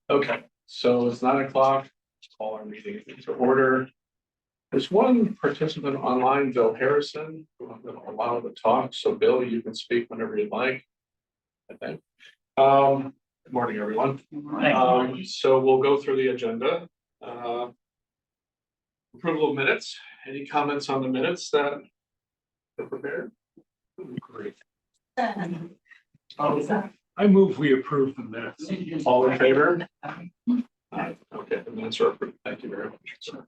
Okay, so it's 9 o'clock. Call our meeting to order. There's one participant online, Bill Harrison, who I'm going to allow to talk. So Bill, you can speak whenever you'd like. I think. Good morning, everyone. So we'll go through the agenda. Approval of minutes. Any comments on the minutes that are prepared? Great. I move we approve the minutes. All in favor? Okay, the minutes are approved. Thank you very much. Sir.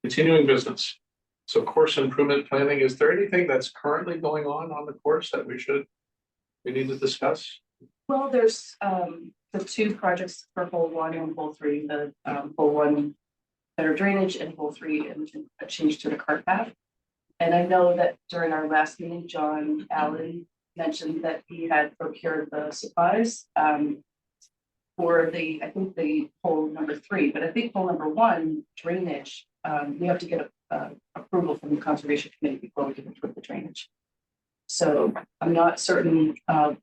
Continuing business. So course improvement planning, is there anything that's currently going on the course that we need to discuss? Well, there's the two projects for hole 1 and hole 3, the hole 1 better drainage and hole 3 and a change to the cart path. And I know that during our last meeting, John Allen mentioned that he had procured the supplies for I think the hole number 3, but I think hole number 1 drainage, we have to get approval from the conservation committee before we can approve the drainage. So I'm not certain of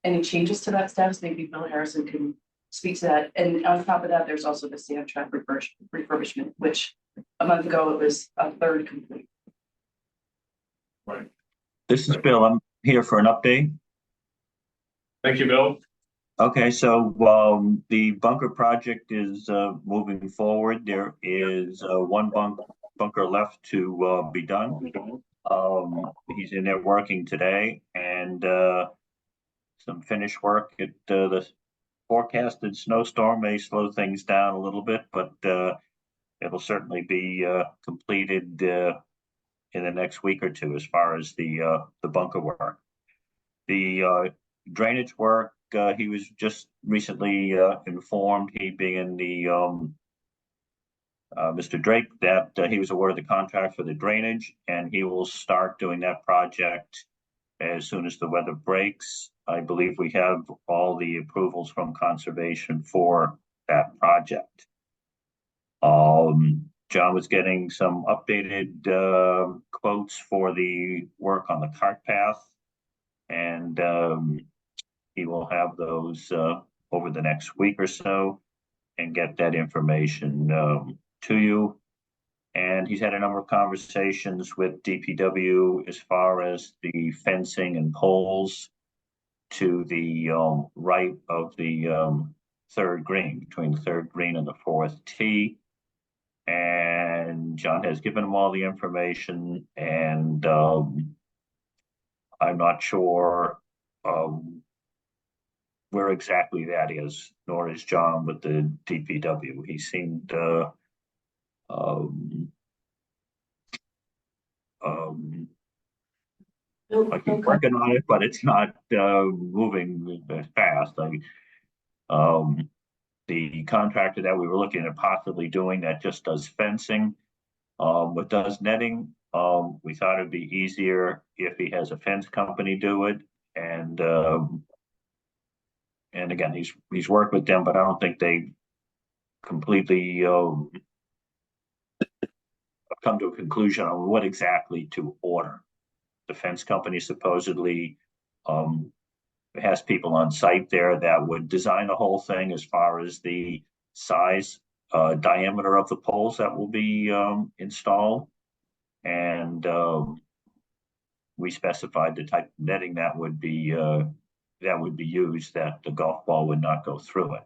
any changes to that status. Maybe Bill Harrison can speak to that. And on top of that, there's also the sand trap refurbishment, which a month ago it was a third complete. Right. This is Bill. I'm here for an update. Thank you, Bill. Okay, so the bunker project is moving forward. There is one bunker left to be done. He's in there working today, and some finish work at the forecasted snowstorm may slow things down a little bit, but it'll certainly be completed in the next week or two as far as the bunker work. The drainage work, he was just recently informed, he being the Mr. Drake, that he was awarded the contract for the drainage, and he will start doing that project as soon as the weather breaks. I believe we have all the approvals from conservation for that project. John was getting some updated quotes for the work on the cart path, and he will have those over the next week or so and get that information to you. And he's had a number of conversations with DPW as far as the fencing and poles to the right of the third green, between the third green and the fourth tee. And John has given him all the information, and I'm not sure where exactly that is, nor is John with the DPW. He seemed like he's working on it, but it's not moving fast. The contractor that we were looking at possibly doing that just does fencing, but does netting. We thought it'd be easier if he has a fence company do it, and again, he's worked with them, but I don't think they completely come to a conclusion on what exactly to order. The fence company supposedly has people on site there that would design the whole thing as far as the size, diameter of the poles that will be installed, and we specified the type of netting that would be used, that the golf ball would not go through it.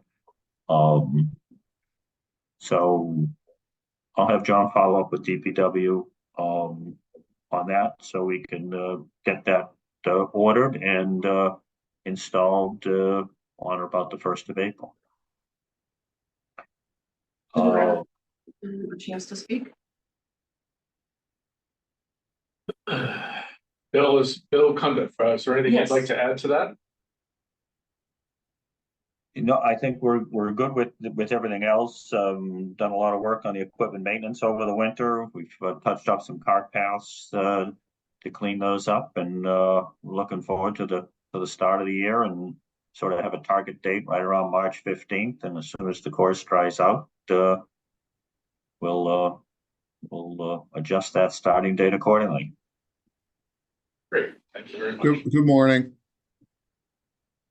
So I'll have John follow up with DPW on that, so we can get that ordered and installed on or about the 1st of April. A chance to speak. Bill Cundiff. Is there anything you'd like to add to that? I think we're good with everything else. Done a lot of work on the equipment maintenance over the winter. We've touched up some cart paths to clean those up, and we're looking forward to the start of the year, and sort of have a target date right around March 15th. And as soon as the course dries out, we'll adjust that starting date accordingly. Great, thank you very much. Good morning.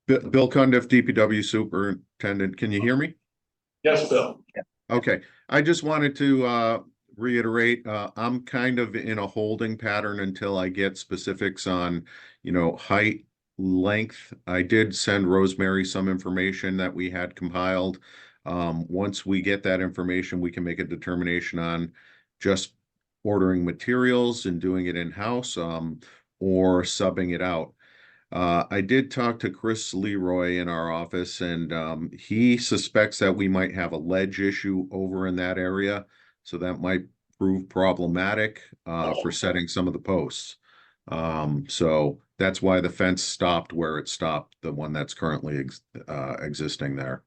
Bill Cundiff, DPW Superintendent. Can you hear me? Yes, Bill. Okay, I just wanted to reiterate, I'm kind of in a holding pattern until I get specifics on, height, length. I did send Rosemary some information that we had compiled. Once we get that information, we can make a determination on just ordering materials and doing it in-house, or subbing it out. I did talk to Chris Leroy in our office, and he suspects that we might have a ledge issue over in that area. So that might prove problematic for setting some of the posts. So that's why the fence stopped where it stopped, the one that's currently existing there.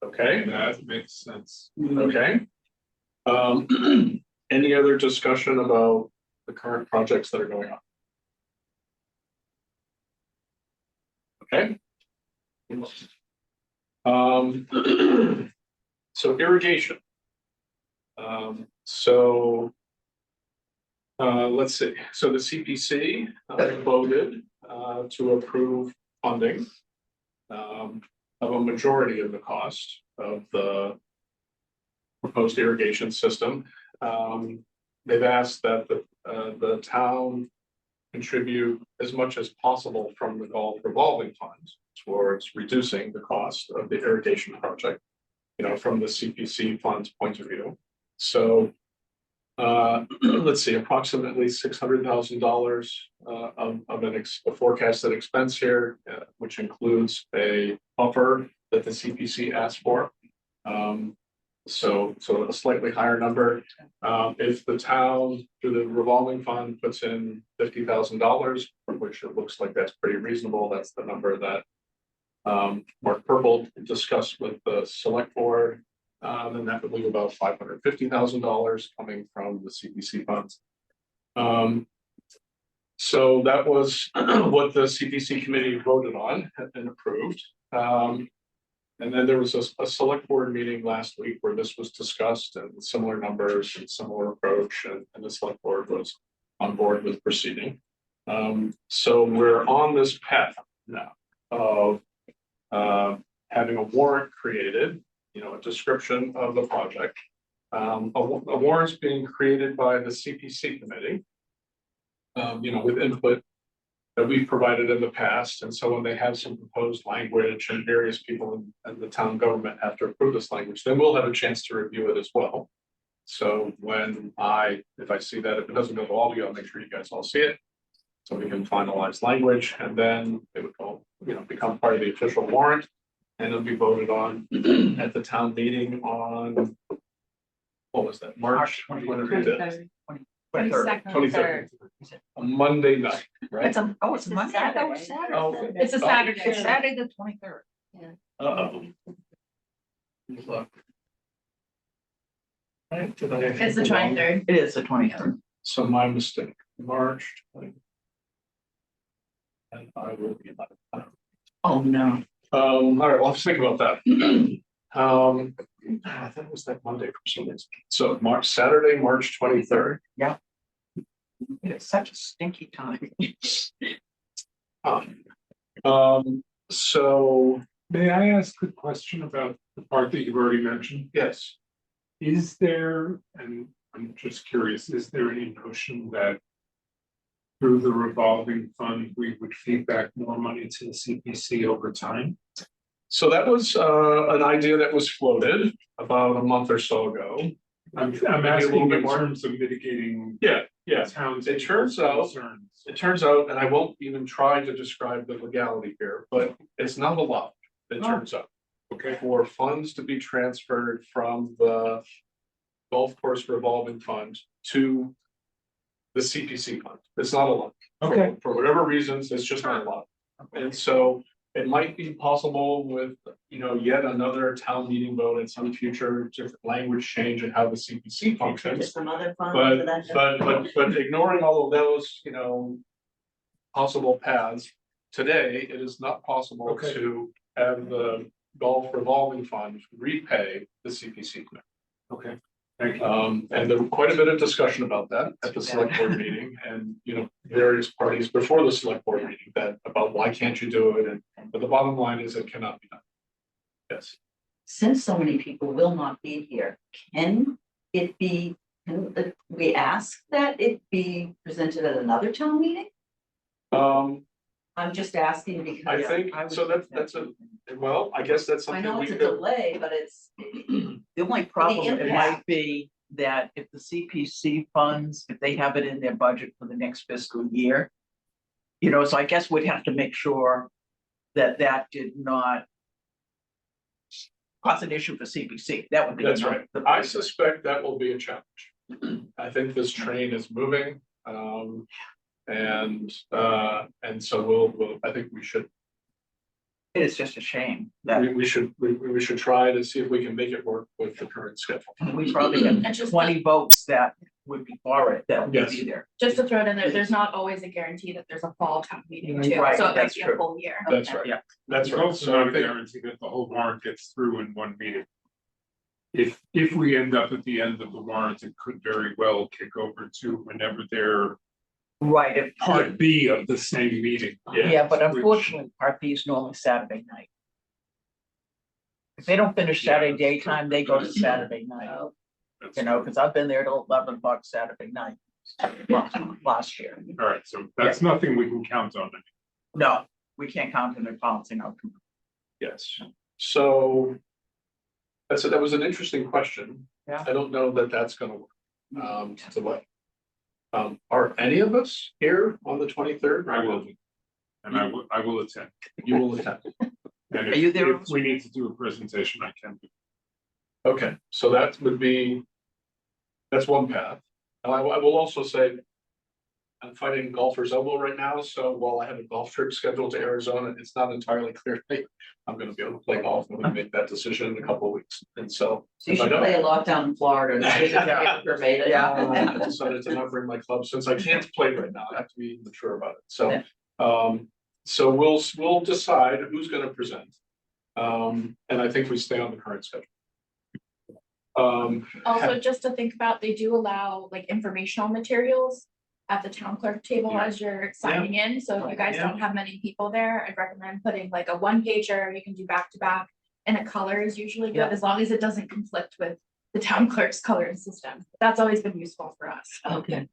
Okay, That makes sense. okay. Any other discussion about the current projects that are going on? Okay. So irrigation. Let's see, so the CPC voted to approve funding of a majority of the cost of the proposed irrigation system. They've asked that the town contribute as much as possible from the Gulf revolving funds towards reducing the cost of the irrigation project, from the CPC funds point of view. So let's see, approximately $600,000 of a forecasted expense here, which includes a buffer that the CPC asked for. So a slightly higher number. If the town through the revolving fund puts in $50,000, which it looks like that's pretty reasonable, that's the number that Mark Purple discussed with the select board, then that would leave about $550,000 coming from the CPC funds. So that was what the CPC committee voted on and approved. And then there was a select board meeting last week where this was discussed and similar numbers and similar approach, and the select board was on board with proceeding. So we're on this path now of having a warrant created, a description of the project. A warrant's being created by the CPC committee, with input that we've provided in the past. And so when they have some proposed language and various people in the town government have to approve this language, then we'll have a chance to review it as well. So if I see that, if it doesn't go to all of you, I'll make sure you guys all see it, so we can finalize language, and then it would go, become part of the official warrant, and it'll be voted on at the town meeting on, what was that, March 23rd. 23rd. A Monday night, right? It's a Monday. I thought it was Saturday. Oh, It's a Saturday. It's Saturday the 23rd. Uh-oh. Look. Right, did I- It's the 23rd. It is the 23rd. So my mistake, March 20. And I will be like, Oh, no. all right, well, let's think about that. I think it was that Monday for some reason. So Saturday, March 23rd. It's such a stinky time. So, May I ask a question about the part that you've already mentioned? yes, Is there, and I'm just curious, is there any notion that through the revolving fund, we would feed back more money to the CPC over time? so that was an idea that was floated about a month or so ago. I'm Maybe a little asking bit in more. terms of mitigating Yeah, towns. It turns out- concerns. it turns out, and I won't even try to describe the legality here, but it's not allowed, it turns out. Okay, For funds to be transferred from the golf course revolving fund to the CPC fund. It's not allowed. okay. For whatever reasons, it's just not allowed. And so it might be possible with, yet another town meeting vote in some future different language change in how the CPC functions. Some other fund But, for that. but ignoring all of those, possible paths, today, it is not possible Okay. to have the golf revolving fund repay the CPC. Okay, thank you. And there was quite a bit of discussion about that at the select board meeting, and, various parties before the select board meeting that about why can't you do it, but the bottom line is it cannot be done. Yes, Since so many people will not be here, can we ask that it be presented at another town meeting? I'm just asking because. I think, so that's well, I guess that's I something know we it's a could, delay, but it's. The only problem it might be that if the CPC funds, if they have it in their budget for the next fiscal year. You know, so I guess we'd have to make sure that that did not. Cause an issue for CPC, that would be. that's right. I suspect that will be a challenge. I think this train is moving, and so I think we should, It's just a shame that we should try to see if we can make it work with the current schedule. we probably And have just 20 votes that would be for it, that would Yes. be there. Just to throw it in there, there's not always a guarantee that there's a fall town meeting too, Right, so it might that's be a true. full year. That's right. Yeah. That's It's right. also So not I a think, guarantee that the whole warrant gets through in one meeting. If we end up at the end of the warrant, it could very well kick over to whenever they're Right, if part B of the same meeting. Yeah, but Which- unfortunately, Part B is normally Saturday night. If they don't finish Saturday daytime, they go to Saturday night, That's- you know, because I've been there till 11 o'clock Saturday night. Last year. All right, so that's nothing we can count on. No, we can't count on it balancing out. yes, so that was an interesting question. Yeah. I don't know that that's gonna work. So what? Are any of us here on the 23rd? I will be. And I will attend. You will attend. And Are you there? if we need to do a presentation, I can do. Okay, so that would be, that's one path. And I will also say, I'm fighting golfer's elbow right now, so while I have a golf trip scheduled to Arizona, it's not entirely clear to me. I'm gonna be able to play golf and we make that decision in a couple of weeks, and so. So you if I should don't- play a lot down in Florida. I decided to not bring my club since I can't play right now. I have to be mature about it. So, so we'll decide who's gonna present. And I think we stay on the current schedule. Also, just to think about, they do allow like informational materials at the town clerk table Yeah. as you're signing in, so if you guys Yeah. don't have many people there, I'd recommend putting like a one pager, you can do back to back. And a color is usually Yeah. good, as long as it doesn't conflict with the town clerk's coloring system, that's always been useful for us. Okay.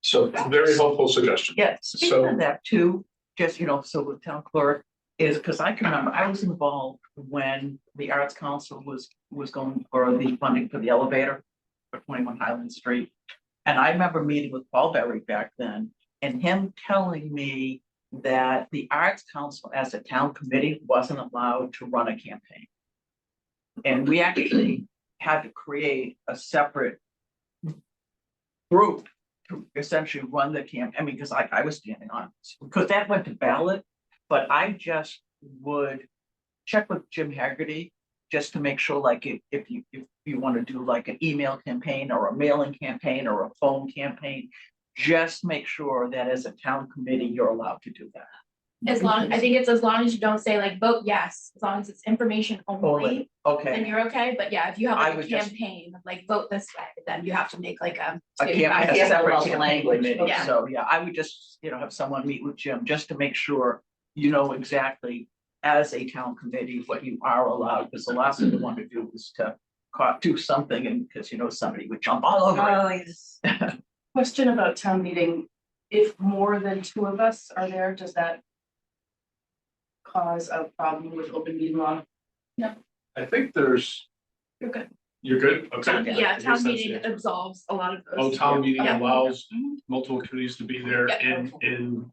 So very helpful suggestion. Yeah, speaking So- of that too, just, you know, so the town clerk is, because I can remember, I was involved when the Arts Council was going for the funding for the elevator for 21 Highland Street. And I remember meeting with Paul Berry back then and him telling me that the Arts Council as a town committee wasn't allowed to run a campaign. And we actually had to create a separate group to essentially run the campaign. I mean, because I was standing on, because that went to ballot, but I just would check with Jim Haggerty just to make sure, like, if you want to do like an email campaign or a mailing campaign or a phone campaign, just make sure that as a town committee, you're allowed to do that. As long, I think it's as long as you don't say like vote yes, as long as it's information only, then Okay, you're okay, but yeah, if you have I like a would just- campaign, like vote this way, then you have to make like a. a campaign, a careful separate about the campaign language. committee. Yeah. So, yeah, I would just, you know, have someone meet with Jim just to make sure you know exactly as a town committee what you are allowed, because the last thing you want to do is to do something and because, you know, somebody would jump all over it. Oh, yes. Question about town meeting, if more than two of us are there, does that cause a problem with open meeting law? I think there's, You're good. you're good? Okay. Yeah, I guess town that's the meeting answer. absolves a lot of Oh, those. town meeting Yeah. allows multiple committees to be there Yeah. in,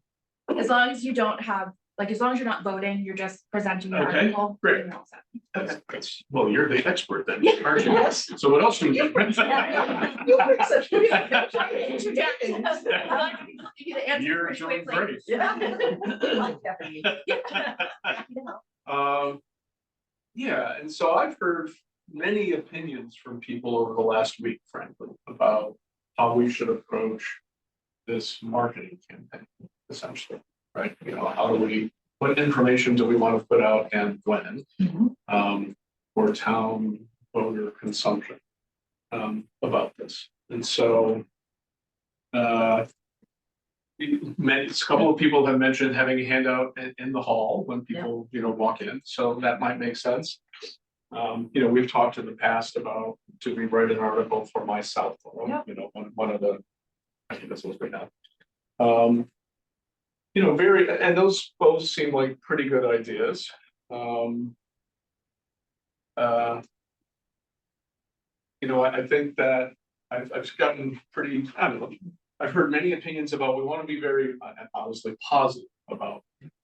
As long as you don't have, like, as long as you're not voting, you're just presenting your Okay, article. great. you're all set. that's, well, you're the expert then, Yeah. aren't you? So what else do we? You bring such- I like to give you the answer You're pretty doing quickly. great. Yeah. I like that for you. Yeah, and so I've heard many opinions from people over the last week, frankly, about how we should approach this marketing campaign, essentially, right? You know, how do we, what information do we want to put out and when? For town voter consumption, about this. And so, a couple of people have mentioned having a handout in the hall when people, walk in, so that might make sense. We've talked in the past about, do we write an article for my South Forum? Yeah. One of the, I think that's what's right now. And those both seem like pretty good ideas. I think that I've gotten pretty, I don't know, I've heard many opinions about, we want to be very obviously positive about,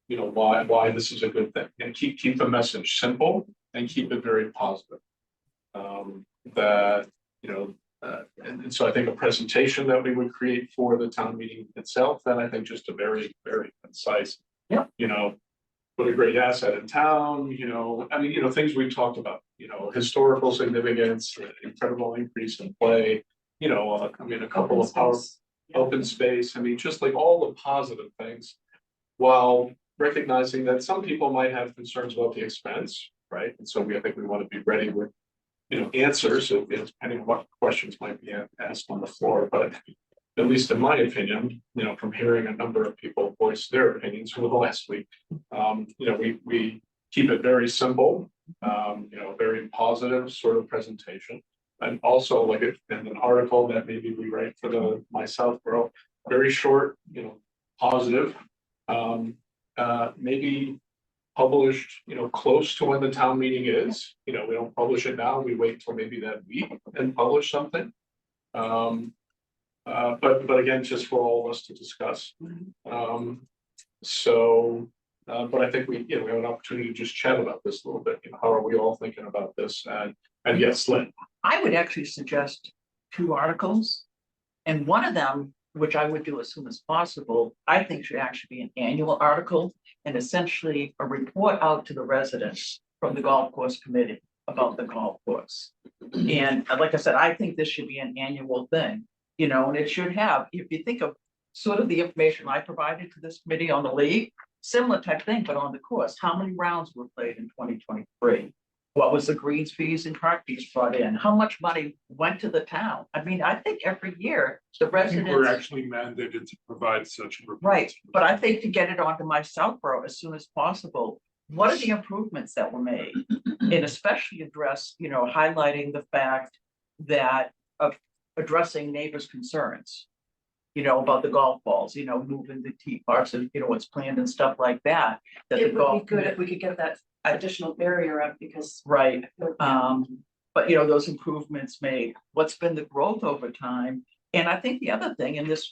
why this is a good thing, and keep the message simple and keep it very positive. And so I think a presentation that we would create for the town meeting itself, then I think just a very, very concise, Yep. What a great asset in town, things we've talked about, historical significance, incredible increase in play, a couple of power, open space, just like all the positive things, while recognizing that some people might have concerns about the expense, right? And so I think we want to be ready with, answers, depending on what questions might be asked on the floor, but at least in my opinion, from hearing a number of people voice their opinions over the last week, we keep it very simple, very positive sort of presentation. And also like in an article that maybe we write for my Southborough, very short, positive, maybe published, close to when the town meeting is, we don't publish it now, we wait till maybe that week and publish something. But again, just for all of us to discuss. But I think we have an opportunity to just chat about this a little bit. How are we all thinking about this? And yes, Lynn. I would actually suggest 2 articles. And one of them, which I would do as soon as possible, I think should actually be an annual article and essentially a report out to the residents from the golf course committee about the golf course. And like I said, I think this should be an annual thing, and it should have, if you think of sort of the information I provided to this committee on the league, similar type thing, but on the course, how many rounds were played in 2023? What was the greens fees and cart fees brought in? How much money went to the town? I think every year the I think we're residents. actually mandated to provide such a report. Right, but I think to get it onto my Southborough as soon as possible, what are the improvements that were made? And especially address, highlighting the fact that of addressing neighbors' concerns. About the golf balls, moving the tee parts and, what's planned and stuff like that. That the It would golf. be good if we could get that additional barrier up because. Right, but those improvements made, what's been the growth over time? And I think the other thing in this,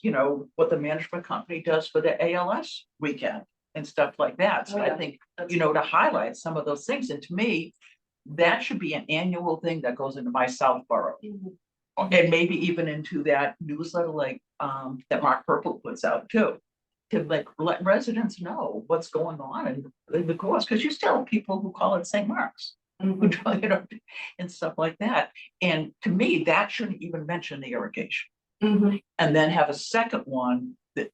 what the management company does for the ALS weekend and stuff like that. So Oh, yeah. I think, to highlight some of those things, and to me, that should be an annual thing that goes into my Southborough. And maybe even into that newsletter like that Mark Purple puts out too. To let residents know what's going on in the course, because you still have people who call it St. Mark's. Who and stuff like that. And to me, that shouldn't even mention the irrigation. And then have a second one that,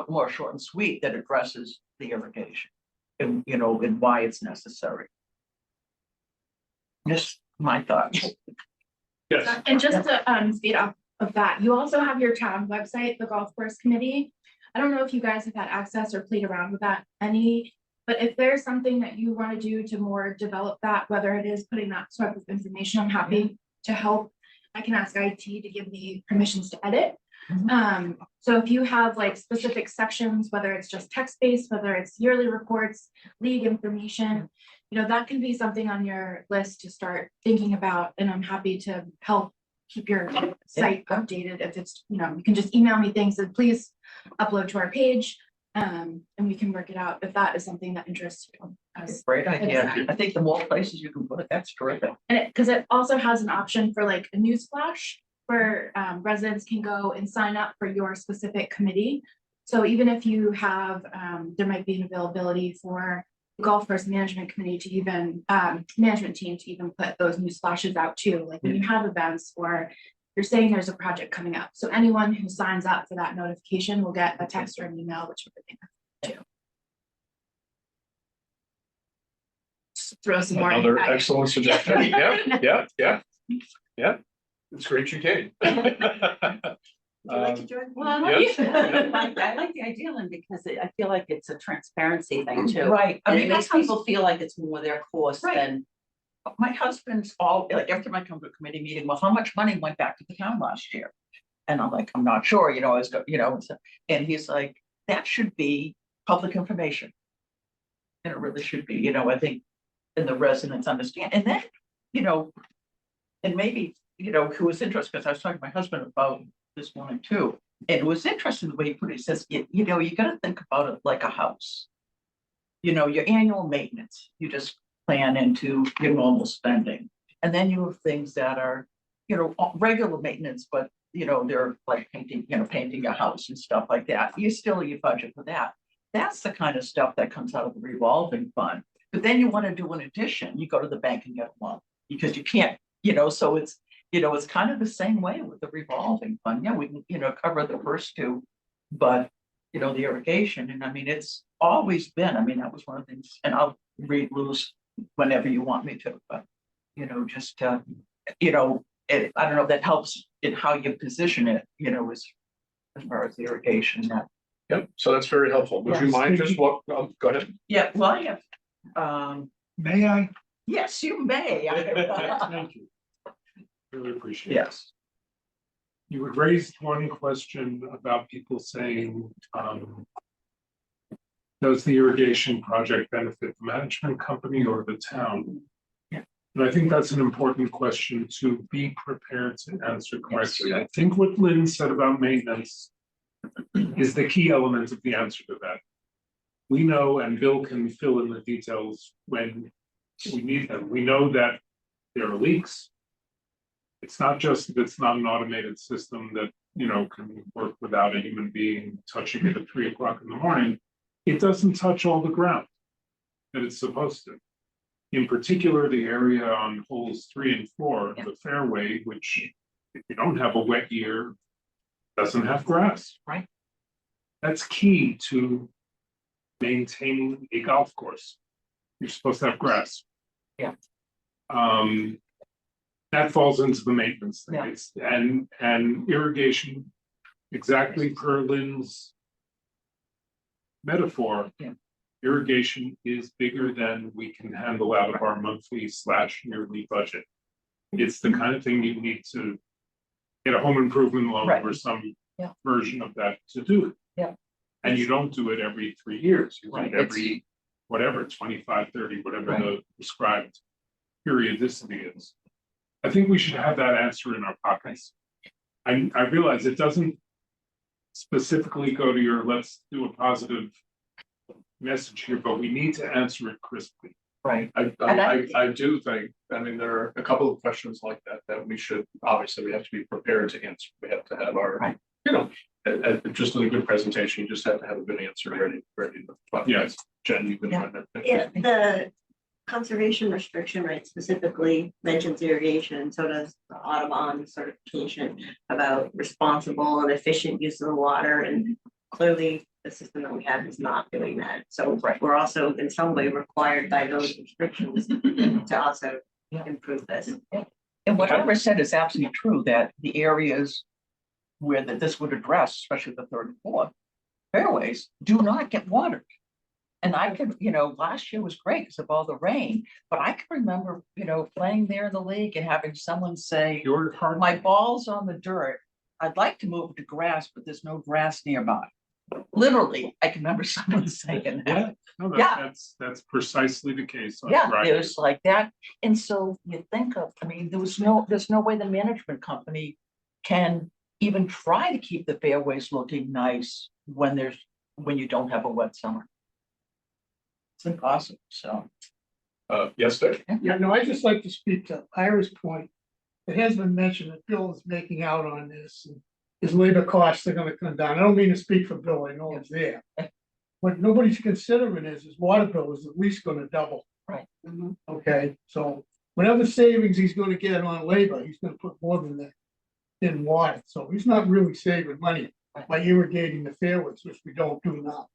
more short and sweet that addresses the irrigation and, and why it's necessary. Just my thoughts. Yes. And just to speed up of that, you also have your town website, the golf course committee. I don't know if you guys have had access or played around with that any, but if there's something that you want to do to more develop that, whether it is putting that sort of information, I'm happy to help. I can ask IT to give me permissions to edit. So if you have like specific sections, whether it's just text-based, whether it's yearly reports, league information, that can be something on your list to start thinking about. And I'm happy to help keep your site updated. If it's, you can just email me things and please upload to our page. And we can work it out if that is something that interests you. Great idea. I think the more places you can put it, that's terrific. And because it also has an option for like a news flash where residents can go and sign up for your specific committee. So even if you have, there might be an availability for the golf course management committee to even, management team to even put those news flashes out too. Like when you have events or you're saying there's a project coming up. So anyone who signs up for that notification will get a text or an email, whichever they have to. Just throw some more. Another excellent suggestion. Yeah. It's great you came. Would you like to join? Well, I Yes. I like the idea, Lynn, because I feel like it's a transparency thing too. Right, I And mean, it makes that's people feel like it's more their cost Right. than, my husband's all, like, every time I come to a committee meeting, well, how much money went back to the town last year? And I'm like, I'm not sure, I was, and he's like, that should be public information. And it really should be, I think, and the residents understand, and then, and maybe, who was interested, because I was talking to my husband about this morning too. And it was interesting the way he put it, he says, you gotta think about it like a house. Your annual maintenance, you just plan into your normal spending. And then you have things that are, regular maintenance, but they're like painting your house and stuff like that. You budget for that. That's the kind of stuff that comes out of the revolving fund. But then you want to do an addition, you go to the bank and get a loan because you can't, so it's, it's kind of the same way with the revolving fund. Yeah, we can, cover the first two, but the irrigation, and I mean, it's always been, that was one of the things, and I'll read loose whenever you want me to, but just I don't know if that helps in how you position it, as far as the irrigation that. Yep, so that's very helpful. Would you Yes, mind thank just you. go ahead. Yeah, well, I have, May I? yes, you may. Thank you. Really appreciate it. Yes, You had raised one question about people saying, does the irrigation project benefit the management company or the town? Yeah. And I think that's an important question to be prepared to answer correctly. I think what Lynn said about maintenance is the key element of the answer to that. We know, and Bill can fill in the details when we need them. We know that there are leaks. It's not just that it's not an automated system that, can work without a human being touching it at 3 o'clock in the morning. It doesn't touch all the ground that it's supposed to. In particular, the area on holes 3 and 4 of the fairway, which if you don't have a wet year, doesn't have grass. Right. That's key to maintaining a golf course. You're supposed to have grass. Yeah. That falls into the maintenance thing. Yeah. It's, and irrigation, exactly per Lynn's metaphor. Yeah. Irrigation is bigger than we can handle out of our monthly/yearly budget. It's the kind of thing you need to get a home improvement loan Right. or some Yeah. version of that to do it. Yeah. And you don't do it every 3 years. You do Right. it every, whatever, 25, 30, whatever Right. the prescribed periodicity is. I think we should have that answer in our pockets. I realize it doesn't specifically go to your, let's do a positive message here, but we need to answer it crisply. right. I do think, there are a couple of questions like that we should, obviously, we have to be prepared to answer. We have to have our, Right. just in a good presentation, you just have to have a good answer ready. Yes. Jen, you can. Yeah. run that. Yeah, the conservation restriction rate specifically mentions irrigation, and so does the Audubon certification about responsible and efficient use of the water, and clearly the system that we have is not doing that. So we're also in some way required by those restrictions to also improve this. And what Ira said is absolutely true, that the areas where this would address, especially the 3rd and 4th fairways, do not get watered. And I could, last year was great because of all the rain, but I can remember, playing there in the league and having someone say, Your heart, my ball's on the dirt. I'd like to move it to grass, but there's no grass nearby. Literally, I can remember someone saying that. no, Yeah. that's precisely the case. Yeah, Right. it was like that. And so you think of, there's no way the management company can even try to keep the fairways looking nice when you don't have a wet summer. It's impossible, so. Yes, Dick? Yeah, no, I just like to speak to Ira's point. It has been mentioned that Bill is making out on this, and his labor costs are gonna come down. I don't mean to speak for Bill, I know it's there. What nobody's considering is his water bill is at least gonna double. Right. Okay, so whatever savings he's gonna get on labor, he's gonna put more than that in water, so he's not really saving money by irrigating the fairways, which we don't do now.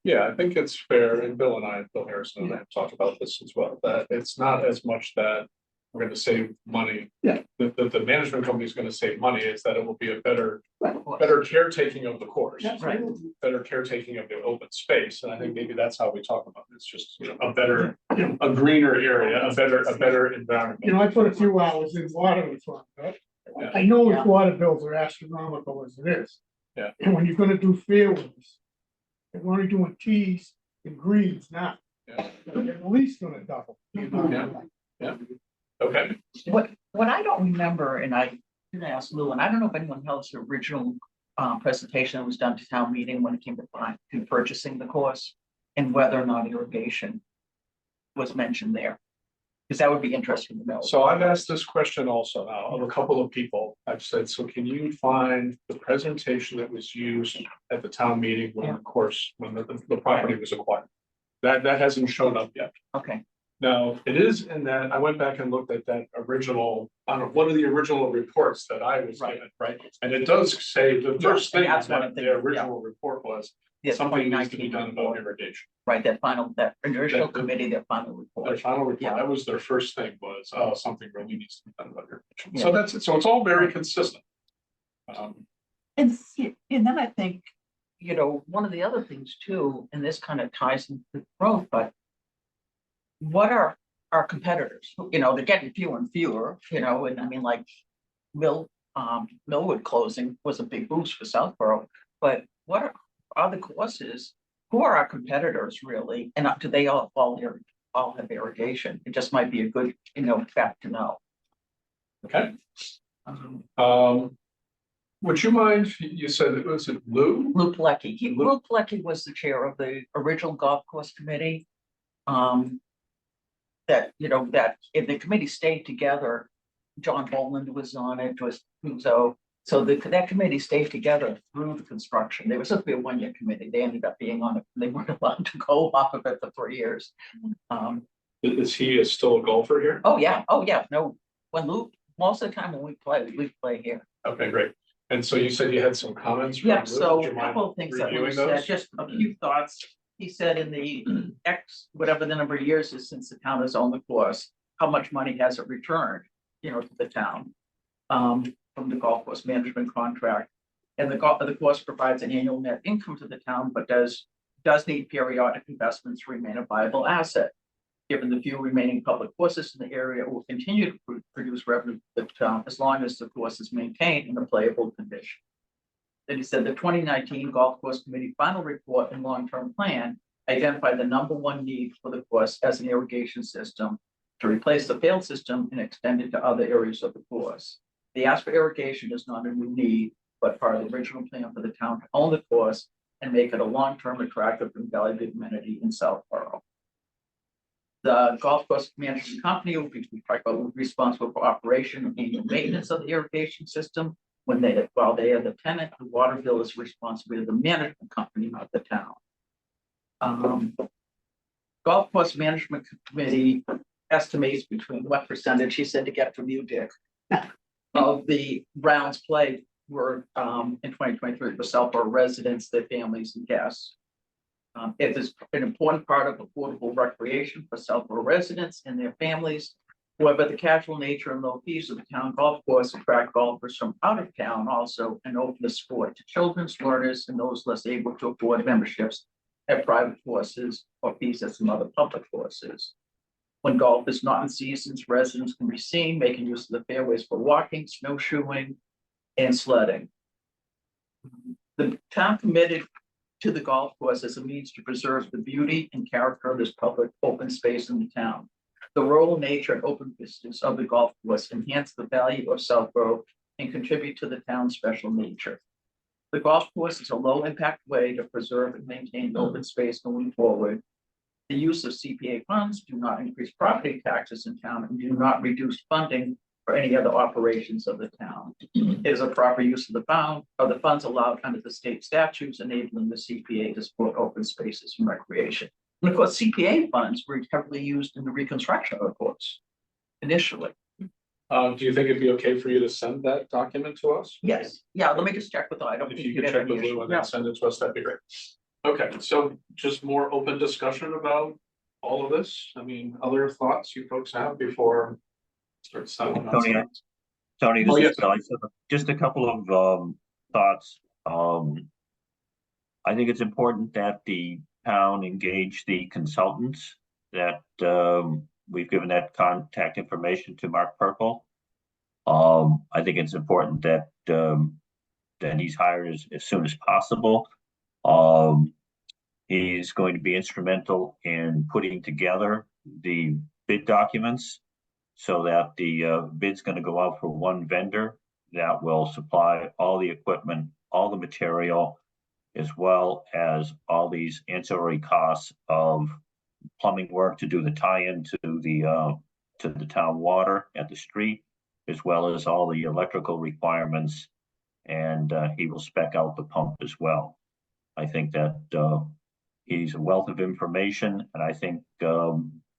Yeah, I think it's fair, and Bill Harrison and I have talked about this as well, that it's not as much that we're gonna save money. Yeah. The management company is gonna save money, is that it will be a better Right. better caretaking of the course. Right. Better caretaking of the open space, and I think maybe that's how we talk about it. It's just, you know, a better, a greener area, a better environment. You know, I put a few hours in water with one, right? Yeah. I know Yeah. its water bills are astronomical as it is. Yeah. And when you're gonna do fairways, and we're only doing tees and greens now, Yeah. they're at least gonna double. Yeah. Okay, What I don't remember, and I didn't ask Lou, and I don't know if anyone else, the original presentation that was done to town meeting when it came to purchasing the course, and whether or not irrigation was mentioned there. Because that would be interesting to know. so I've asked this question also now of a couple of people. I've said, so can you find the presentation that was used at the town meeting when the course, when the property was acquired? That hasn't shown up yet. Okay, Now, it is in that, I went back and looked at that original, I don't know, one of the original reports that I was given, right? And it does say, the first and thing that's what that I'm the thinking, original report was, yeah, something needs to be 2019 done about report. irrigation. Right, that original The- committee, their final Their report. final report, Yeah. that was their first thing was, oh, something really needs to be done about irrigation. Yeah. So that's it. So it's all very consistent. And then I think, you know, one of the other things too, and this kind of ties into growth, but what are our competitors? You know, they're getting fewer and fewer, you know, and I mean, like Millwood closing was a big boost for Southborough, but what are other courses? Who are our competitors really? And do they all have irrigation? It just might be a good, you know, fact to know. Okay, Um, would you mind, you said, was it Lou? Lou Pilecki. Lou- Lou Pilecki was the chair of the original golf course committee. That, you know, that if the committee stayed together, John Boland was on it, so that committee stayed together through the construction. They were supposed to be a one-year committee. They ended up being on it. They weren't allowed to go off of it for 3 years. Is he still a golfer here? Oh, yeah. No, most of the time when we play here. Okay, great. And so you said you had some comments? from Yeah, Lou. so Would you a mind couple of things that Lou reviewing said, those? just a few thoughts. He said in the whatever the number of years is since the town has owned the course, how much money has it returned, you know, to the town? From the golf course management contract. And the course provides an annual net income to the town, but does need periodic investments to remain a viable asset. Given the few remaining public courses in the area, it will continue to produce revenue to the town as long as the course is maintained in a playable condition. Then he said the 2019 Golf Course Committee final report and long-term plan identified the #1 need for the course as an irrigation system to replace the failed system and extend it to other areas of the course. The ask for irrigation is not a new need, but part of the original plan for the town to own the course and make it a long-term attractive and valuable amenity in Southborough. The golf course management company will be responsible for operation and annual maintenance of the irrigation system. While they are the tenant, the water bill is responsibility of the management company, not the town. Golf course management committee estimates between what percentage, he said to get from you, Dick, of the rounds played were in 2023 for Southborough residents, their families and guests. It is an important part of affordable recreation for Southborough residents and their families. However, the casual nature and low fees of the town golf course attract golfers from out of town also and open the sport to children's learners and those less able to afford memberships at private courses or fees at some other public courses. When golf is not in seasons, residents can be seen making use of the fairways for walking, snowshoeing, and sledding. The town committed to the golf course as a means to preserve the beauty and character of this public open space in the town. The rural nature and open distance of the golf course enhance the value of Southborough and contribute to the town's special nature. The golf course is a low impact way to preserve and maintain the open space going forward. The use of CPA funds do not increase property taxes in town and do not reduce funding for any other operations of the town. It is a proper use of the funds allowed under the state statutes enabling the CPA to support open spaces and recreation. And of course, CPA funds were heavily used in the reconstruction of the course initially. Do you think it'd be okay for you to send that document to us? Yes, yeah, let me just check with, I don't If think you you could have check any with Lou issue. and Yeah. then send it to us, that'd be great. Okay, so just more open discussion about all of this. I mean, other thoughts you folks have before start settling on Tony, some. Tony, Oh, this yes. is Bill. I just have just a couple of thoughts. I think it's important that the town engage the consultants that we've given that contact information to Mark Purple. I think it's important that that he's hired as soon as possible. He's going to be instrumental in putting together the bid documents so that the bid's going to go out for one vendor that will supply all the equipment, all the material, as well as all these ancillary costs of plumbing work to do the tie-in to the town water at the street, as well as all the electrical requirements, and he will spec out the pump as well. I think that he's a wealth of information, and I think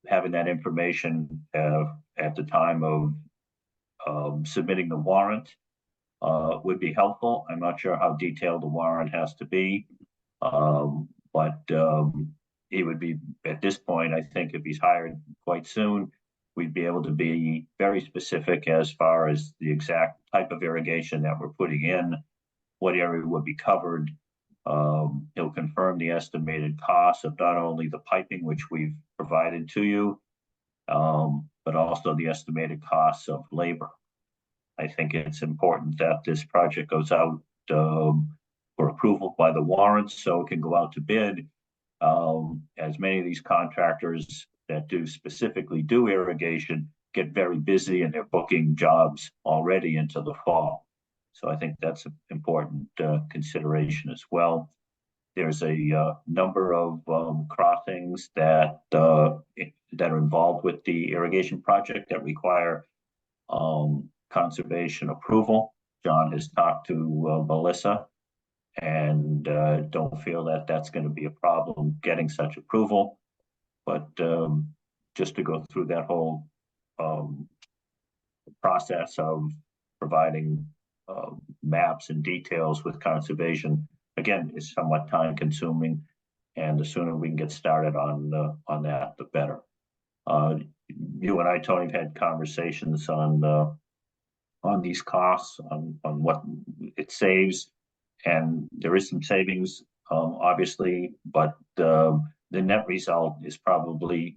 having that information at the time of submitting the warrant would be helpful. I'm not sure how detailed the warrant has to be, but he would be, at this point, I think if he's hired quite soon, we'd be able to be very specific as far as the exact type of irrigation that we're putting in, what area would be covered. He'll confirm the estimated cost of not only the piping, which we've provided to you, but also the estimated costs of labor. I think it's important that this project goes out for approval by the warrants so it can go out to bid. As many of these contractors that specifically do irrigation get very busy and they're booking jobs already into the fall. So I think that's an important consideration as well. There's a number of crossings that are involved with the irrigation project that require conservation approval. John has talked to Melissa and don't feel that that's going to be a problem getting such approval. But just to go through that whole process of providing maps and details with conservation, again, is somewhat time consuming. And the sooner we can get started on that, the better. You and I, Tony, have had conversations on these costs, on what it saves. And there is some savings, obviously, but the net result is probably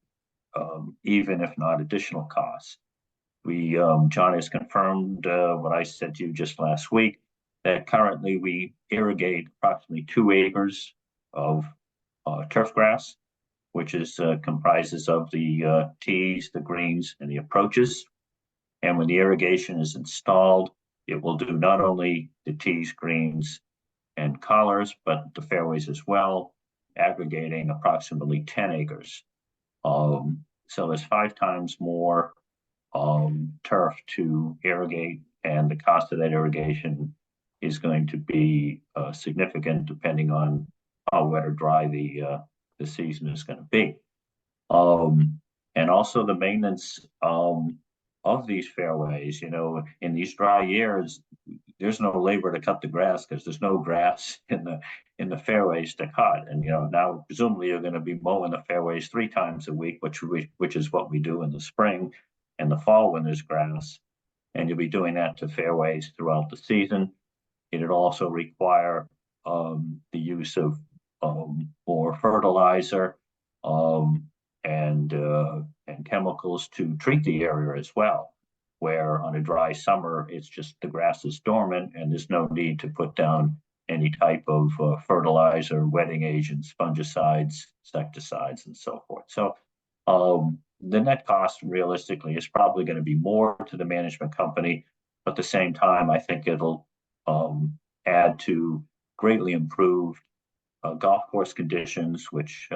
even if not additional costs. John has confirmed what I said to you just last week, that currently we irrigate approximately 2 acres of turf grass, which is comprises of the tees, the greens, and the approaches. And when the irrigation is installed, it will do not only the tees, greens, and collars, but the fairways as well, aggregating approximately 10 acres. So there's 5 times more turf to irrigate, and the cost of that irrigation is going to be significant depending on how wet or dry the season is going to be. And also the maintenance of these fairways. In these dry years, there's no labor to cut the grass because there's no grass in the fairways to cut. And now presumably you're going to be mowing the fairways 3 times a week, which is what we do in the spring and the fall when there's grass. And you'll be doing that to fairways throughout the season. It'll also require the use of more fertilizer and chemicals to treat the area as well, where on a dry summer, it's just the grass is dormant and there's no need to put down any type of fertilizer, wetting agents, fungicides, insecticides, and so forth. So the net cost realistically is probably going to be more to the management company, but at the same time, I think it'll add to greatly improved golf course conditions, which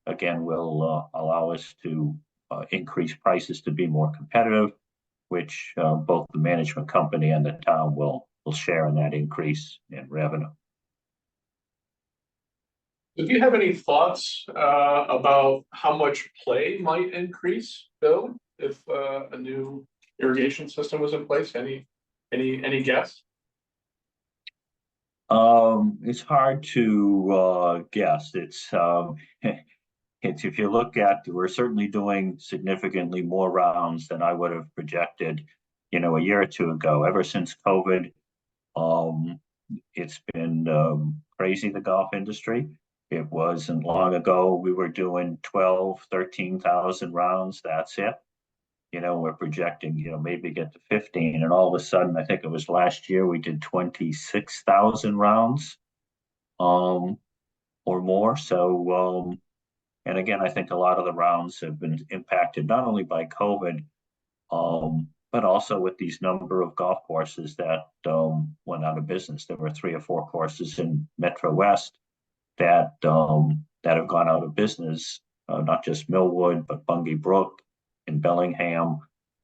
again will allow us to increase prices to be more competitive, which both the management company and the town will share in that increase in revenue. Do you have any thoughts about how much play might increase, Bill, if a new irrigation system was in place? Any guess? It's hard to guess. It's if you look at, we're certainly doing significantly more rounds than I would have projected, a year or two ago. Ever since COVID, it's been crazy, the golf industry. It wasn't long ago, we were doing 12, 13,000 rounds, that's it. We're projecting, maybe get to 15, and all of a sudden, I think it was last year, we did 26,000 rounds, or more. So, and again, I think a lot of the rounds have been impacted not only by COVID, but also with these number of golf courses that went out of business. There were 3 or 4 courses in Metro West that have gone out of business, not just Millwood, but Bungay Brook in Bellingham.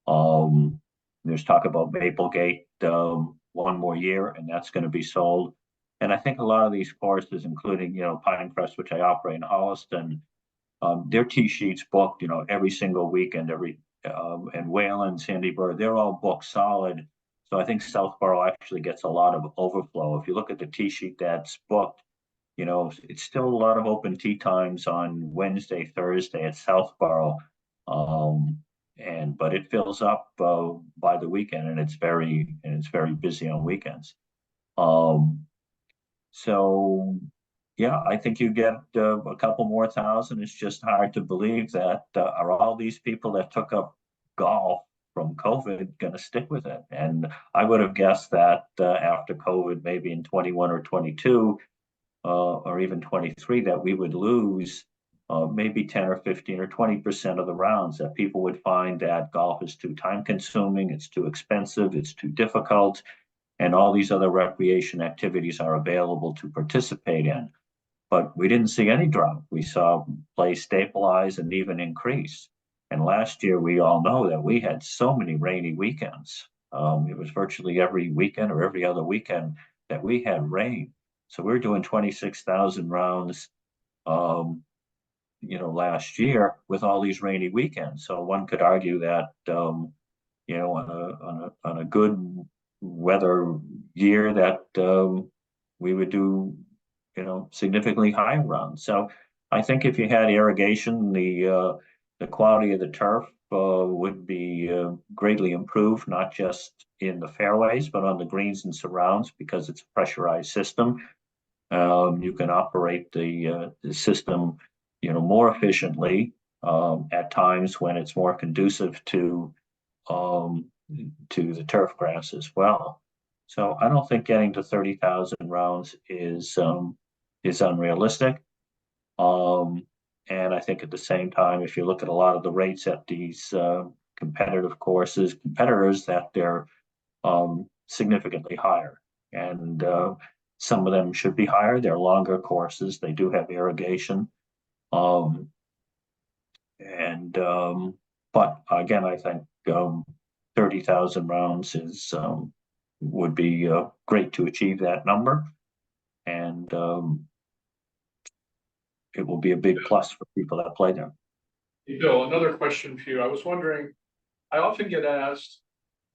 There's talk about Maplegate, 1 more year, and that's going to be sold. And I think a lot of these courses, including, Pinecrest, which I operate in Holliston, their tee sheets booked, every single weekend, and Wayland, Sandy Burr, they're all booked solid. So I think Southborough actually gets a lot of overflow. If you look at the tee sheet that's booked, it's still a lot of open tee times on Wednesday, Thursday at Southborough. But it fills up by the weekend, and it's very busy on weekends. So yeah, I think you get a couple more thousand. It's just hard to believe that are all these people that took up golf from COVID going to stick with it. And I would have guessed that after COVID, maybe in 21 or 22, or even 23, that we would lose maybe 10 or 15 or 20% of the rounds, that people would find that golf is too time consuming, it's too expensive, it's too difficult, and all these other recreation activities are available to participate in. But we didn't see any drop. We saw play stabilize and even increase. And last year, we all know that we had so many rainy weekends. It was virtually every weekend or every other weekend that we had rain. So we're doing 26,000 rounds, last year with all these rainy weekends. So one could argue that, on a good weather year, that we would do, significantly higher rounds. So I think if you had irrigation, the quality of the turf would be greatly improved, not just in the fairways, but on the greens and surrounds, because it's a pressurized system. You can operate the system, more efficiently at times when it's more conducive to the turf grass as well. So I don't think getting to 30,000 rounds is unrealistic. And I think at the same time, if you look at a lot of the rates at these competitive courses, competitors, that they're significantly higher. And some of them should be higher. They're longer courses. They do have irrigation. But again, I think 30,000 rounds would be great to achieve that number. And it will be a big plus for people that play there. Hey, Bill, another question for you. I was wondering, I often get asked,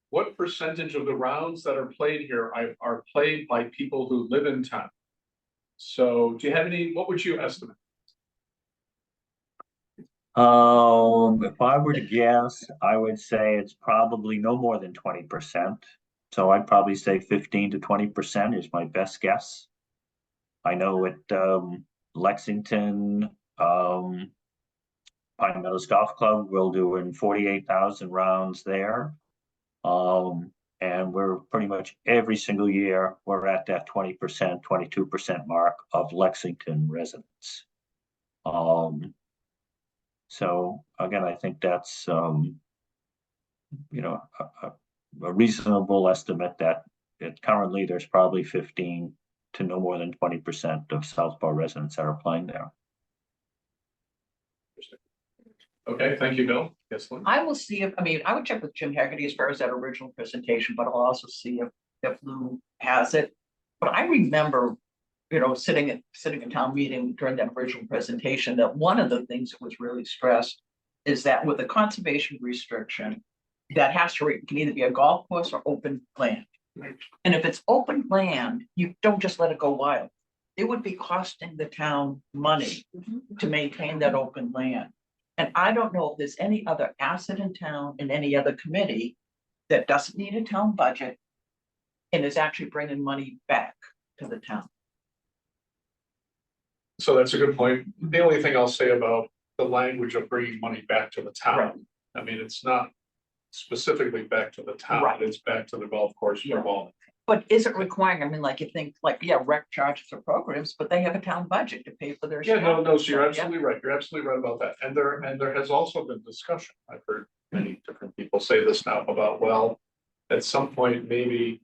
what percentage of the rounds that are played here are played by people who live in town? So do you have what would you estimate? If I were to guess, I would say it's probably no more than 20%. So I'd probably say 15 to 20% is my best guess. I know at Lexington, Pine Meadows Golf Club, we're doing 48,000 rounds there. And we're pretty much every single year, we're at that 20%, 22% mark of Lexington residents. So again, I think that's, a reasonable estimate that currently there's probably 15 to no more than 20% of Southborough residents that are playing there. Okay, thank you, Bill. Yes, Lynn? I will see if, I would check with Jim Haggerty as far as that original presentation, but I'll also see if Lou has it. But I remember, sitting in town meeting during that original presentation, that one of the things that was really stressed is that with the conservation restriction, that can either be a golf course or open land. And if it's open land, you don't just let it go wild. it would be costing the town money to maintain that open land. And I don't know if there's any other asset in town in any other committee that doesn't need a town budget and is actually bringing money back to the town. So that's a good point. The only thing I'll say about the language of bringing money back to the Right. town, I mean, it's not specifically back to the town, Right. it's back to the golf course Yeah. revolving. But is it requiring, I mean, like you think, like, yeah, rec charges for programs, but they have a town budget to pay for their. Yeah, no, staff. no, so you're Yeah. absolutely right. You're absolutely right about that. And there has also been discussion. I've heard many different people say this now about, well, at some point, maybe.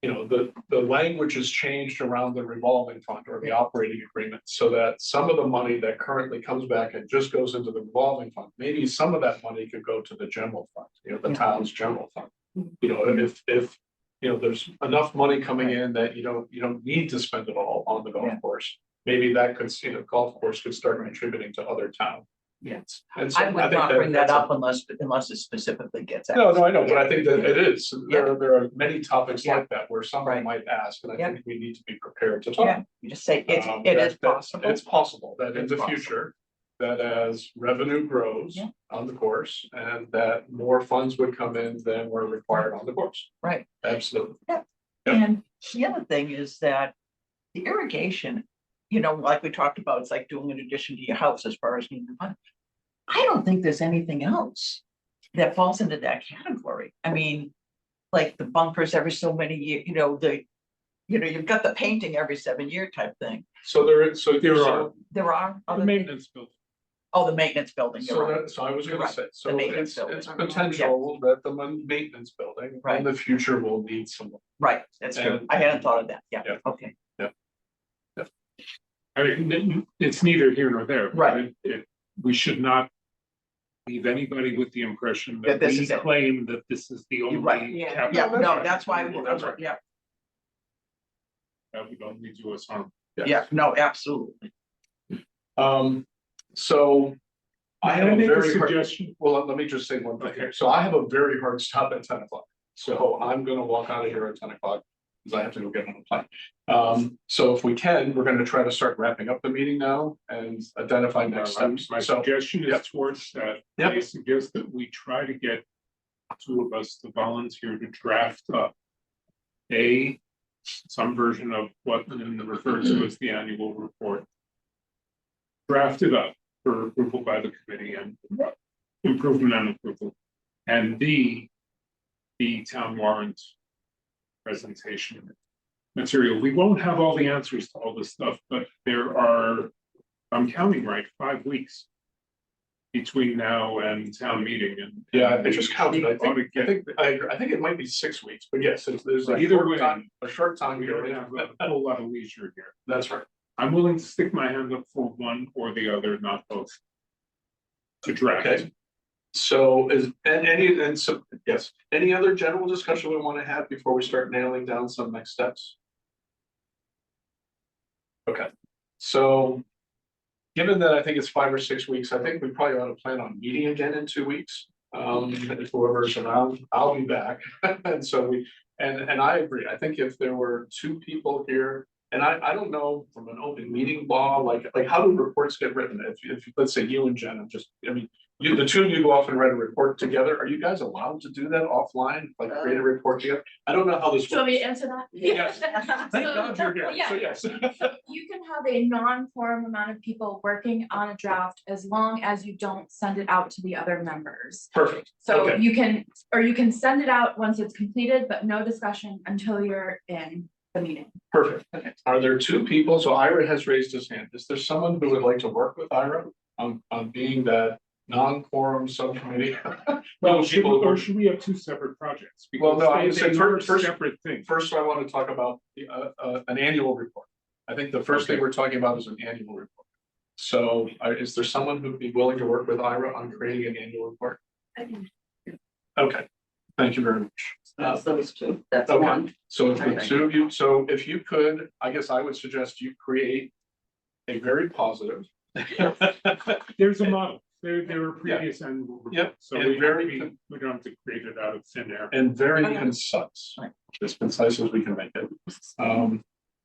You know, the language has changed around the revolving fund or the operating agreement, so that some of the money that currently comes back and just goes into the revolving fund, maybe some of that money could go to the general fund, you know, the Yeah. town's general fund. You know, if, you know, there's enough money coming in that you don't need to spend it all on the golf Yeah. course. Maybe that could, you know, golf course could start contributing to other towns. Yes, And so I would think not bring that that's a- up unless it specifically gets. No, asked. no, I know, but I think that it is. Yeah. There are many topics Yeah. like that where someone Right. might ask, and I Yeah. think we need to be prepared to talk. Yeah, you just say it is That possible. It's possible that in It's the possible. future, that as revenue grows Yeah. on the course and that more funds would come in than were required on the course. Right. Absolutely. Yeah. And the other thing is that the irrigation, you know, like we talked about, it's like doing an addition to your house as far as needing money. I don't think there's anything else that falls into that category. I mean, like the bunkers every so many years, you know, you've got the painting every 7 year type thing. So there are. There are The other things. maintenance bill. Oh, the maintenance building, you're So right. that, so I was You're gonna right. say, The so maintenance building. it's potential that the maintenance building Right. in the future will need some. Right, that's true. And- I hadn't thought of that. Yeah, Yeah. okay. I mean, it's neither here nor there. but Right. We should not leave anybody with the impression That that this we is it. claim that this is the only. right. Yeah. capital Yeah, that's no, right. that's why, That's right. yeah, That would only do us harm. yeah, no, absolutely. So. I have Can I a make a very hard, suggestion? well, let me just say one thing Okay. here. So I have a very hard stop at 10 o'clock. So I'm gonna walk out of here at 10 o'clock. Because I have to go get on a plane. So if we can, we're gonna try to start wrapping up the meeting now and identify next steps. My So, suggestion yep. is towards that. Yep. I suggest that we try to get two of us to volunteer to draft up some version of what is referred to as the annual report. Draft it up for approval by the committee and improvement and approval. And the town warrant presentation material. We won't have all the answers to all this stuff, but there are, I'm counting right, 5 weeks between now and town meeting and. yeah, I just counted. I ought to think, I think it might be 6 weeks, but yes, there's a Either short way, time, a short time We don't period. have a whole lot of leisure here. That's right. I'm willing to stick my hand up for one or the other, not both. To draft. Okay. So yes, any other general discussion we want to have before we start nailing down some next steps? Okay, so. Given that I think it's 5 or 6 weeks, I think we probably ought to plan on meeting again in 2 weeks. If whoever's around, I'll be back. And so and I agree. I think if there were 2 people here, and I don't know from an open meeting law, like how do reports get written? If let's say you and Jen, the two of you go off and write a report together, are you guys allowed to do that offline, like create a report together? I don't know how this Do you want me to works. answer that? Yes. Thank So- God you're here, yeah. so yes. You can have a non-quorum amount of people working on a draft as long as you don't send it out to the other members. Perfect, So Okay. you can send it out once it's completed, but no discussion until you're in the meeting. perfect. Are there 2 people? So Ira has raised his hand. Is there someone who would like to work with Ira on being that non-quorum subcommittee? Well, people. should we have 2 separate projects? Well, no, I Because would say they are first- separate things. First, I want to talk about an annual report. I think the first thing Okay. we're talking about is an annual report. So is there someone who'd be willing to work with Ira on creating an annual report? Okay, thank you very much. That's those two, that's Okay. one. So if the 2 of you, so if you could, I guess I would suggest you create a very positive. There's a model. There are previous annual reports. Yep, So and we very we don't have to create it out of thin air. And very Okay. concise, as concise as we can make it.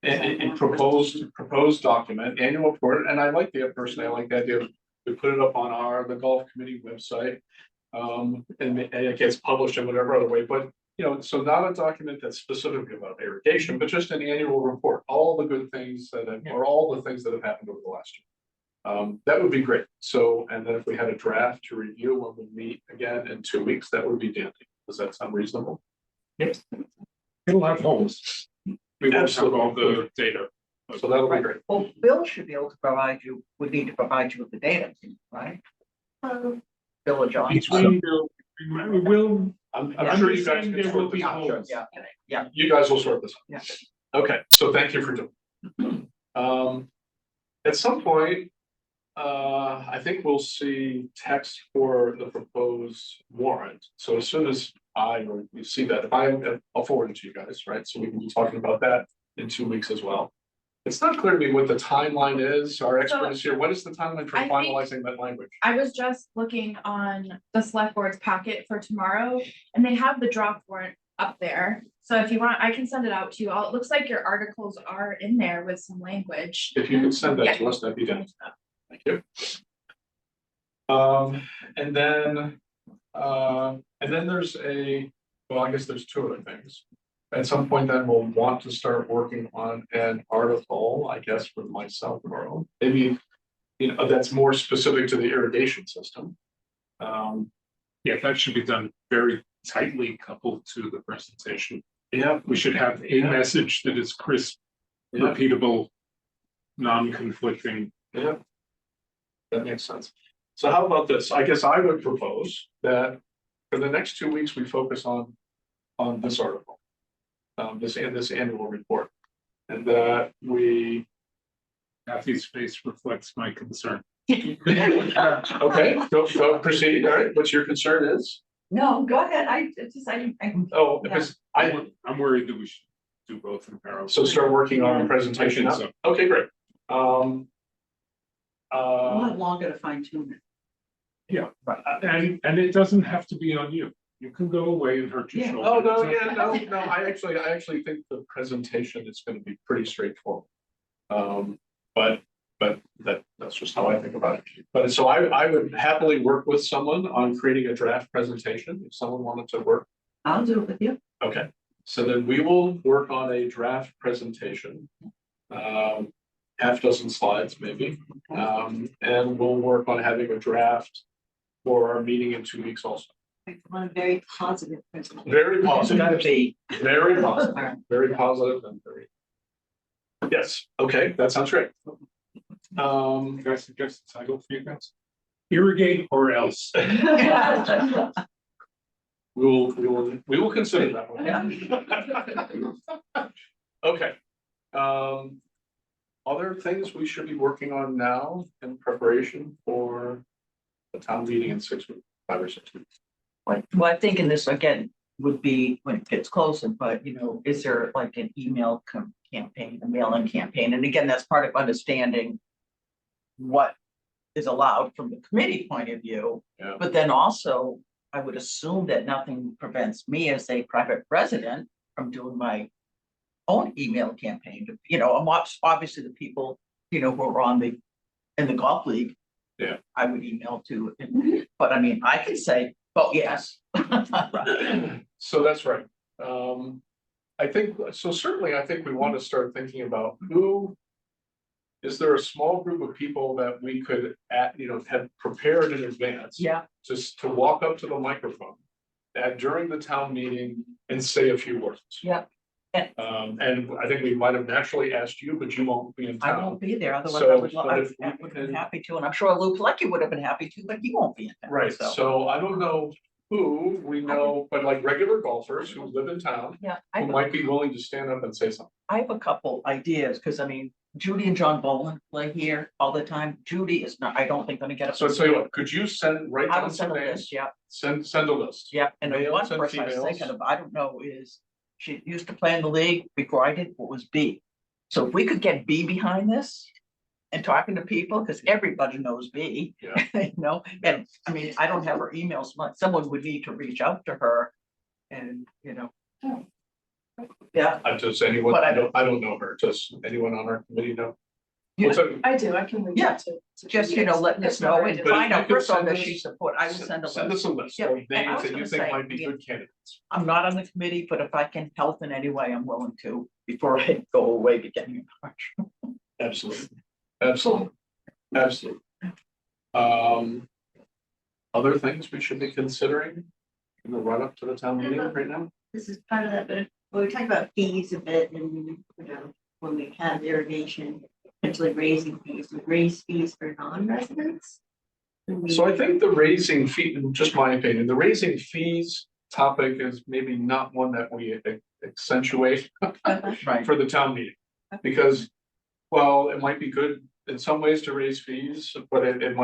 And proposed document, annual report, and I like the personally, I like the idea of, we put it up on the golf committee website. And it gets published in whatever other way, but so not a document that's specific about irrigation, but just an annual report, all the good things or all the things that have happened over the last year. That would be great. So, and then if we had a draft to review when we meet again in 2 weeks, that would be dandy. Does that sound reasonable? Yep. It'll have holes. We won't have all the data. So that'll be great. Well, Bill should be able to provide you, would need to provide you with the data, right? Bill or John. Between, we'll, I'm sure you guys understand can there will sort be this out. holes. Yeah, You guys will sort this out. yeah. Okay, so thank you for doing. At some point, I think we'll see text for the proposed warrant. So as soon as we see that, I'll forward it to you guys, right? So we can be talking about that in 2 weeks as well. It's not clear to me what the timeline is. Our expert is here. What is the timeline for I think- finalizing that language? I was just looking on the select board's packet for tomorrow, and they have the draft warrant up there. So if you want, I can send it out to you all. It looks like your articles are in there with some language. If you could send that to us, that'd be done. Thank you. And then there's I guess there's two other things. At some point then we'll want to start working on an article, I guess, with myself or own. Maybe, that's more specific to the irrigation system. Yeah, that should be done very tightly coupled to the presentation. Yeah, We should have a message that is crisp, yeah, repeatable, non-conflicting. yeah. That makes sense. So how about this? I guess I would propose that for the next 2 weeks, we focus on this article. This annual report. And that we Kathy's face reflects my concern. okay, go proceed. All right, what's your concern is? No, go ahead. I. Oh, because I'm worried that we should do both in parallel. so start working on a presentation. I think now? Okay, great. We'll have longer to fine tune it. Yeah, and it doesn't have to be on you. You can go away and hurt your shoulder. Oh, no, yeah, no, I actually think the presentation is going to be pretty straightforward. But that's just how I think about it. But so I would happily work with someone on creating a draft presentation if someone wanted to work. I'll do it with you. Okay, so then we will work on a draft presentation. Half dozen slides maybe. And we'll work on having a draft for our meeting in 2 weeks also. I want a very positive presentation. Very It's positive, gotta be. very positive, very positive and very. Yes, okay, that sounds great. Can I suggest a title for you guys? Irrigate or else. We will consider that one. Okay. Other things we should be working on now in preparation for the town meeting in 6 weeks, 5 or 6 weeks. Well, I think in this again would be when it gets closer, but is there like an email campaign, a mail-in campaign? And again, that's part of understanding what is allowed from the committee point of view. Yeah. But then also, I would assume that nothing prevents me as a private resident from doing my own email campaign. Obviously the people, who are in the golf league. Yeah. I would email to, but I mean, I can say, oh, yes. So that's right. I think, so certainly I think we want to start thinking about is there a small group of people that we could have prepared in advance? Yeah. Just to walk up to the microphone during the town meeting and say a few words. Yeah. And I think we might have naturally asked you, but you won't be in I town. won't be there, otherwise So, I would but if we have been can- happy to, and I'm sure Lou Pilecki would have been happy to, but he won't be in town. Right, So, so I don't know who we know, but like regular golfers who live in town, yeah, who might be willing to stand up and say something. I have a couple ideas, because I mean, Judy and John Boland play here all the time. Judy is not, I don't think gonna get up. So I'll tell you what, could you write I down will some send a names? list, yeah, Send a list. yeah, and the Males one and person I was females. thinking of, I don't know, is she used to play in the league before I did, what was B. So if we could get B behind this and talking to people, because everybody knows B. Yeah. And I mean, I don't have her emails, but someone would need to reach out to her and, Yeah, Does anyone, But I- I don't know her, does anyone on our committee know? Yeah. What's up? I do, I can reach out to. just, letting us know and But find if out you could first of all send that us- she support, I will send a Send us list. a list Yeah, of and I names was that you gonna think say, might be yeah. good candidates. I'm not on the committee, but if I can help in any way, I'm willing to, before I go away beginning of March. Absolutely, absolutely, absolutely. Other things we should be considering in the run up to the town meeting right now? This is part of that, but we talked about fees a bit and, when we have irrigation, potentially raising fees, we raise fees for non-residents. So I think the raising fee, just my opinion, the raising fees topic is maybe not one that we accentuate Right. for the town meeting. Because, well, it might be good in some ways to raise fees, but it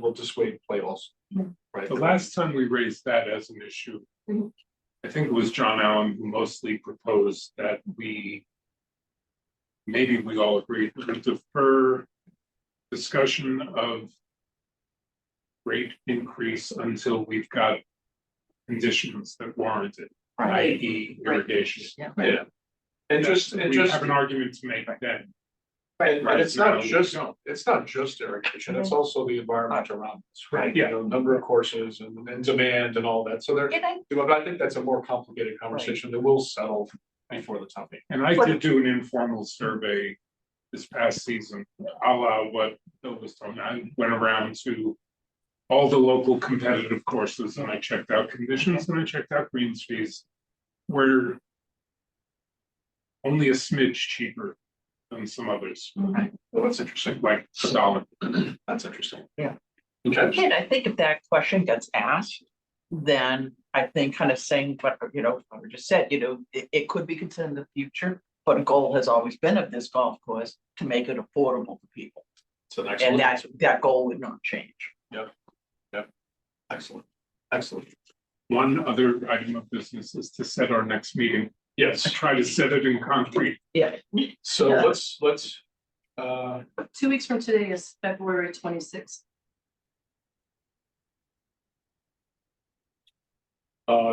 will dissuade play also. Right? The last time we raised that as an issue, I think it was John Allen who mostly proposed that maybe we all agreed, to defer discussion of rate increase until we've got conditions that warrant it, Right. i.e. irrigation. Yeah. And just, We have an argument to make then. and it's now not we just, don't. it's not just irrigation, it's also the environment around us, right? Yeah. Number of courses and demand and all that, so there, And I, but I think that's a more complicated conversation that will settle before the town meeting. And I did do an informal survey this past season, a la what Bill was talking. I went around to all the local competitive courses and I checked out conditions and I checked out greens fees. Were only a smidge cheaper than some others, Well, that's interesting, like $1. that's interesting. Yeah. Okay, and I think if that question gets asked, then I think kind of saying, what I just said, it could be considered in the future. But a goal has always been of this golf course to make it affordable to people. so And excellent, that goal would not change. excellent, excellent. one other item of business is to set our next meeting. I Yes, try to set it in concrete. Yeah. so Yeah. let's, 2 weeks from today is February 26th.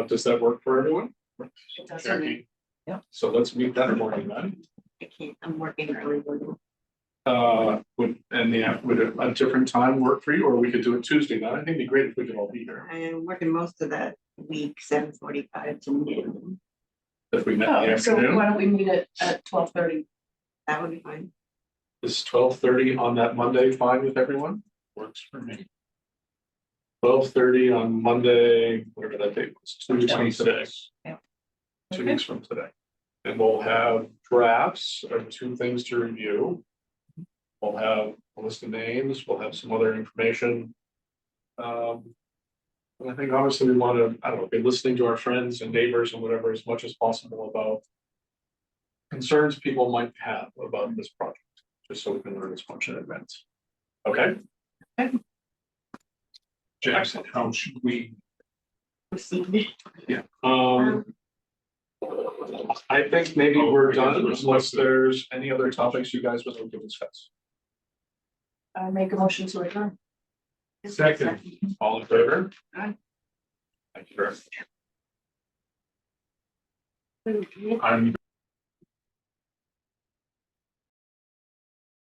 does that work for everyone? It does for me. So let's meet that morning then. I can't, I'm working early morning. Would a different time work for you, or we could do it Tuesday night? I think it'd be great if we could all be here, I'm working most of that week, 7:45 to noon. if we met in the Oh, so afternoon. why don't we meet at 12:30? That would be fine. Is 12:30 on that Monday fine with everyone? Works for me. 12:30 on Monday, whatever that date was, 2 weeks from today. 26. Yeah. 2 weeks from today. And we'll have drafts of 2 things to review. We'll have a list of names, we'll have some other information. And I think obviously we want to, I don't know, be listening to our friends and neighbors and whatever as much as possible about concerns people might have about this project, just so we can learn as much in advance. Okay? Jackson, how should we? Proceed. I think maybe we're I guess done we're unless supposed to- there's any other topics you guys would like to discuss. I make a motion to adjourn. Second. All in favor? Aye. Thank you very much. I'm